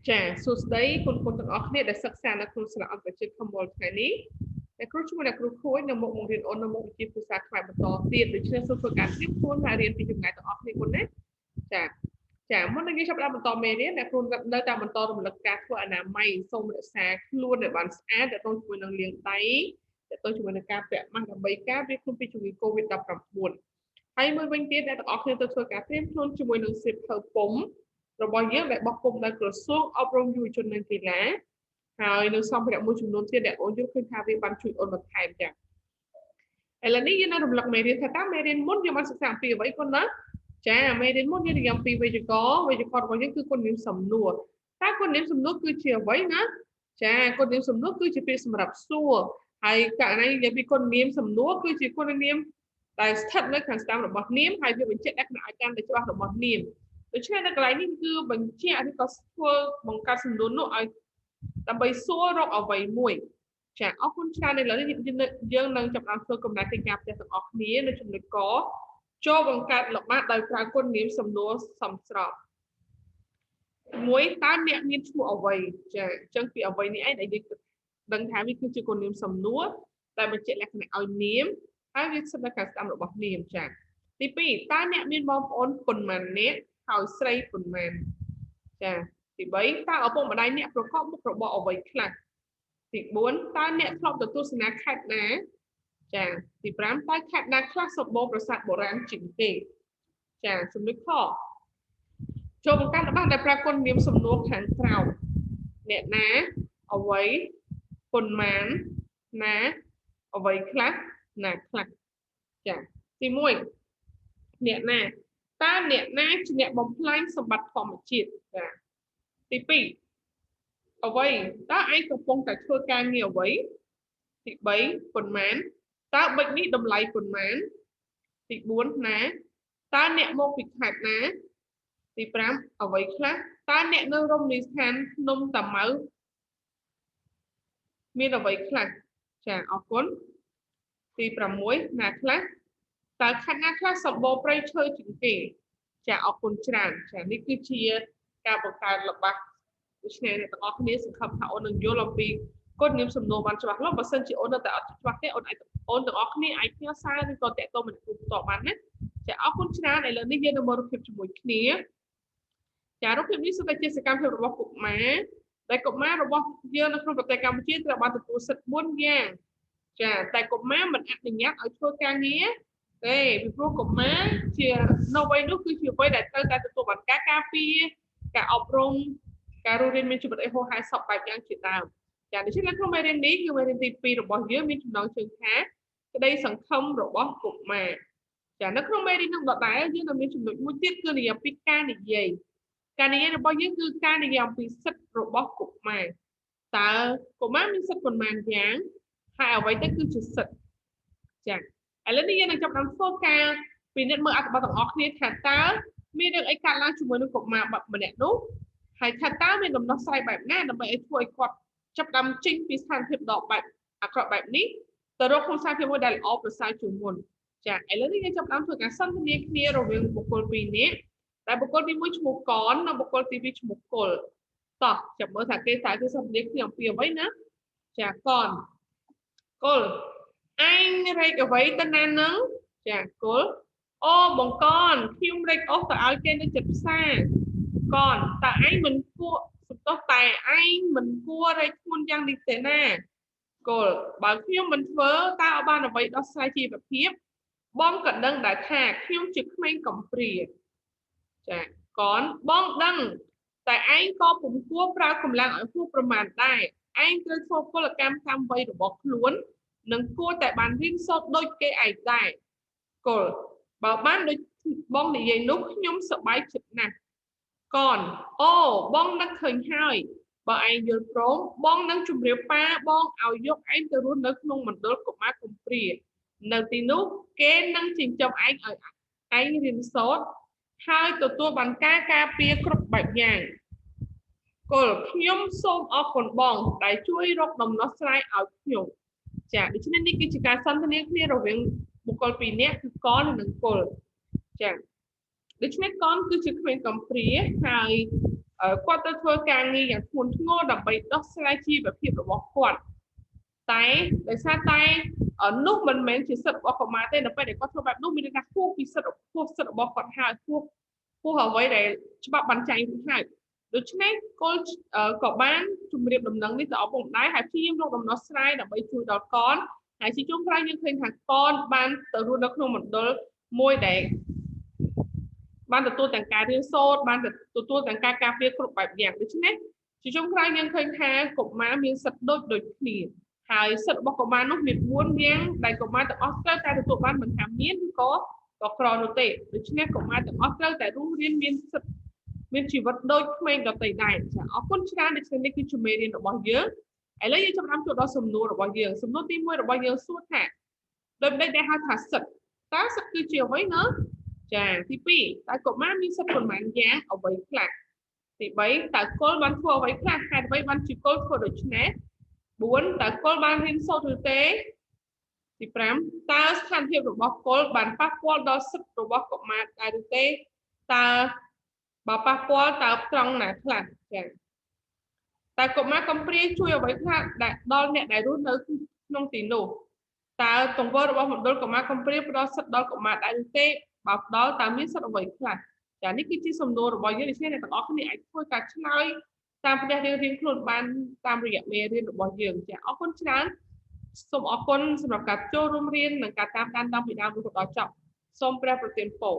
ចាសួស្តីគុណទាំងអស់គ្នាដែលសិក្សានៅក្នុងសាលាអន្តរជាតិ Commonwealth ថ្ងៃនេះតែគ្រូជាមួយអ្នកគ្រូខួយនៅមុខបង្រៀនអូននៅមុខវិជ្ជាភាសាខ្មែរបន្តទៀតដូច្នេះសូមធ្វើការត្រៀមខ្លួនហើយរៀនពីចម្ងាយទាំងអស់គ្នាគុណណាចាមុននឹងយើងចាប់ផ្ដើមបន្តមេរៀនអ្នកគ្រូនៅតែបន្តរំលឹកការធ្វើអនាម័យសូមរក្សាខ្លួនឲ្យបានស្អាតទាក់ទងជាមួយនឹងលាងដៃទាក់ទងជាមួយនឹងការពាក់ម៉ាស់ដើម្បីការពារខ្លួនពីជំងឺ COVID-19 ហើយមួយវិញទៀតអ្នកទាំងអស់គ្នាត្រូវធ្វើការត្រៀមខ្លួនជាមួយនឹងសៀវភៅពុម្ពរបស់យើងដែលបោះពុម្ពនៅក្រសួងអប់រំយុវជននិងកីឡាហើយនៅសម្ភារៈមួយចំនួនទៀតដែលអូនយល់ឃើញថាវាបានជួយអូនបន្ថែមចា៎ឥឡូវនេះយើងនឹងរំលឹកមេរៀនថាតើមេរៀនមុនយើងបានសិក្សាអំពីអ្វីគុណណាចាមេរៀនមុនយើងនិយាយអំពីវេយ្យាករណ៍របស់យើងគឺគុណនាមសំណួរតើគុណនាមសំណួរគឺជាអ្វីណាចាគុណនាមសំណួរគឺជាពាក្យសម្រាប់សួរហើយករណីនិយាយពីគុណនាមសំណួរគឺជាគុណនាមដែលស្ថិតនៅខាងស្ដាំរបស់នាមហើយវាបញ្ជាក់លក្ខណៈឲ្យកាន់តែច្បាស់របស់នាមដូច្នេះនៅកន្លែងនេះគឺបញ្ជាក់ឬក៏ធ្វើបង្កើតសំណួរនោះឲ្យដើម្បីសួររកអ្វីមួយចាអរគុណច្រើនឥឡូវនេះយើងនឹងចាប់ផ្ដើមធ្វើកំណែកិច្ចការផ្ទះទាំងអស់គ្នានៅចំណុចកចូលបង្កើតលំដាប់ដោយប្រើគុណនាមសំណួរសមស្របមួយតើអ្នកមានឈ្មោះអ្វីចាអញ្ចឹងពីអ្វីនេះឯងដែលយើងដឹងថាវាគឺជាគុណនាមសំណួរដែលបញ្ជាក់លក្ខណៈឲ្យនាមហើយវាស្ថិតនៅខាងស្ដាំរបស់នាមចាទី2តើអ្នកមានបងប្អូនប៉ុន្មាននាក់ហើយស្រីប៉ុន្មានចាទី3តើឪពុកម្ដាយអ្នកប្រកបមុខរបរអ្វីខ្លះទី4តើអ្នកធ្លាប់ទៅទស្សនាខេត្តណាចាទី5តើខេត្តណាខ្លះសម្បូរប្រាសាទបុរាណជាងគេចាសំណួរខចូលបង្កើតរបស់ដែលប្រើគុណនាមសំណួរខាងក្រោមអ្នកណាអ្វីប៉ុន្មានណាអ្វីខ្លះណាខ្លះចាទី1អ្នកណាតើអ្នកណាជាអ្នកបំផ្លាញសម្បត្តិធម្មជាតិចាទី2អ្វីតើឯងកំពុងតែធ្វើការងារអ្វីទី3ប៉ុន្មានតើបិចនេះតម្លៃប៉ុន្មានទី4ណាតើអ្នកមកពីខេត្តណាទី5អ្វីខ្លះតើអ្នកនៅរមណីយដ្ឋានភ្នំតាម៉ៅមានអ្វីខ្លះចាអរគុណទី6ណាខ្លះតើខេត្តណាខ្លះសម្បូរព្រៃឈើជាងគេចាអរគុណច្រើនចានេះគឺជាការបង្កើតល្បះដូច្នេះអ្នកទាំងអស់គ្នាសង្ឃឹមថាអូននឹងយល់អំពីគុណនាមសំណួរបានច្បាស់លាស់បើសិនជាអូននៅតែអត់ច្បាស់ទេអូនទាំងអស់គ្នាអាចផ្ញើសារឬក៏តាក់ទងមកគ្រូផ្ទាល់បានណាចាអរគុណច្រើនឥឡូវនេះយើងនឹងមករូបភាពជាមួយគ្នាចារូបភាពនេះសុទ្ធតែជាសកម្មភាពរបស់កុមារដែលកុមាររបស់យើងនៅក្នុងប្រទេសកម្ពុជាត្រូវបានទទួលសិទ្ធិ4យ៉ាងចាតែកុមារមិនអនុញ្ញាតឲ្យធ្វើការងារទេពីព្រោះកុមារជានៅវ័យនោះគឺជាវ័យដែលត្រូវតែទទួលបានការការពារការអប់រំការរស់រានមានជីវិតឲ្យហូរហែសពបែបយ៉ាងជាដើមចាដូច្នេះនៅក្នុងមេរៀននេះគឺមេរៀនទី2របស់យើងមានចំណងជើងថាក្តីសង្ឃឹមរបស់កុមារចានៅក្នុងមេរៀននោះដដែលយើងនៅមានចំណុចមួយទៀតគឺនិយាយពីការនិយាយរបស់យើងគឺការនិយាយអំពីសិទ្ធិរបស់កុមារតើកុមារមានសិទ្ធិប៉ុន្មានយ៉ាងហើយអ្វីទៅគឺជាសិទ្ធិចាឥឡូវនេះយើងនឹងចាប់ផ្ដើមធ្វើការពិនិត្យមើលអត្ថបទទាំងអស់គ្នាថាតើមានរឿងអីកើតឡើងជាមួយនឹងកុមារម្នាក់នោះហើយថាតើមានដំណោះស្រាយបែបណាដើម្បីឲ្យធ្វើឲ្យគាត់ចាប់ផ្ដើមចេញពីស្ថានភាពដកបែបអាក្រក់បែបនេះទៅរកក្នុងស្ថានភាពមួយដែលល្អប្រសើរជាងមុនចាឥឡូវនេះយើងចាប់ផ្ដើមធ្វើការសន្ទនាគ្នារវាងបុគ្គល2នាក់តែបុគ្គលទី1ឈ្មោះកននិងបុគ្គលទី2ឈ្មោះគុលតោះចាំមើលថាគេតើគេសន្ទនាគ្នាអំពីអ្វីណាចាកនគុលអញរែកអ្វីទៅណានឹងចាគុលអូបងកនខ្ញុំរែកអស់ទៅឲ្យគេនៅចិត្តផ្សារកនតើឯងមិនគួរសន្តោសតែឯងមិនគួររែកខ្លួនយ៉ាងនេះទេណាគល់បើខ្ញុំមិនធ្វើតើអបានអ្វីដោះស្រាយជីវភាពបងក៏ដឹងដែរថាខ្ញុំជាក្មេងកំព្រាចាកនបងដឹងតែឯងក៏ពុំគួរប្រើកម្លាំងឲ្យហួសប្រមាណដែរឯងត្រូវធ្វើពលកម្មតាមវ័យរបស់ខ្លួននិងគួរតែបានរៀនសូត្រដូចគេឯងដែរគល់បើបានដូចបងនិយាយនោះខ្ញុំសប្បាយចិត្តណាស់កនអូបងនឹកឃើញហើយបើឯងយល់ព្រមបងនឹងជម្រាបប៉ាបងឲ្យយកឯងទៅរស់នៅក្នុងមណ្ឌលកុមារកំព្រានៅទីនោះគេនឹងចិញ្ចឹមឯងឲ្យឯងរៀនសូត្រហើយទទួលបានការការពារគ្រប់បែបយ៉ាងគល់ខ្ញុំសូមអរគុណបងដែលជួយរកដំណោះស្រាយឲ្យខ្ញុំចាដូច្នេះនេះគឺជាការសន្ទនាគ្នារវាងបុគ្គល2នាក់គឺកននិងគុលចាដូច្នេះកនគឺជាក្មេងកំព្រាហើយ គាត់ទៅធ្វើការងារយ៉ាងធ្ងន់ធ្ងរដើម្បីដោះស្រាយជីវភាពរបស់គាត់តែដោយសារតែនោះមិនមែនជាសិទ្ធិរបស់កុមារទេនៅពេលដែលគាត់ធ្វើបែបនោះមានន័យថាហួសពីសិទ្ធិរបស់គាត់ហើយហួសអ្វីដែលច្បាប់បានចែងរួចហើយដូច្នេះគោលក៏បានជម្រាបដំណឹងនេះទៅឪពុកម្ដាយហើយព្យាយាមរកដំណោះស្រាយដើម្បីជួយដល់កូនហើយជាចុងក្រោយយើងឃើញថាកូនបានទៅរស់នៅក្នុងមណ្ឌលមួយដែលបានទទួលទាំងការរៀនសូត្របានទទួលទាំងការការពារគ្រប់បែបយ៉ាងដូច្នេះជាចុងក្រោយយើងឃើញថាកុមារមានសិទ្ធិដូចគ្នាហើយសិទ្ធិរបស់កុមារនោះមាន4យ៉ាងដែលកុមារទាំងអស់ត្រូវតែទទួលបានមិនថាមានឬក៏ក្រនោះទេដូច្នេះកុមារទាំងអស់ត្រូវតែរស់រានមានសិទ្ធិមានជីវិតដូចក្មេងដទៃដែរចាអរគុណច្រើនដូច្នេះគឺជាមេរៀនរបស់យើងឥឡូវយើងចាប់ផ្ដើមចូលដល់សំណួររបស់យើងសំណួរទី1របស់យើងសួរថាដូចម្ដេចដែលហៅថាសិទ្ធិតើសិទ្ធិគឺជាអ្វីណាចាទី2តើកុមារមានសិទ្ធិប៉ុន្មានយ៉ាងអ្វីខ្លះទី3តើគល់បានធ្វើអ្វីខ្លះហេតុអ្វីបានជាគល់ធ្វើដូច្នេះ4តើគល់បានរៀនសូត្រឬទេទី5តើស្ថានភាពរបស់គល់បានប៉ះពាល់ដល់សិទ្ធិរបស់កុមារដែរឬទេតើបើប៉ះពាល់តើត្រង់ណាខ្លះចាតើកុមារកំព្រាជួយអ្វីខ្លះដល់អ្នកដែលរស់នៅក្នុងទីនោះតើទង្វើរបស់មណ្ឌលកុមារកំព្រាផ្ដល់សិទ្ធិដល់កុមារដែរឬទេបើផ្ដល់តើមានសិទ្ធិអ្វីខ្លះចានេះគឺជាសំណួររបស់យើងដូច្នេះអ្នកទាំងអស់គ្នាអាចធ្វើការឆ្លើយតាមផ្ទះរៀងៗខ្លួនបានតាមរយៈមេរៀនរបស់យើងចាអរគុណច្រើនសូមអរគុណសម្រាប់ការចូលរួមរៀននិងការតាមដានតាំងពីដើមរហូតដល់ចប់សូមព្រះប្រទានពរ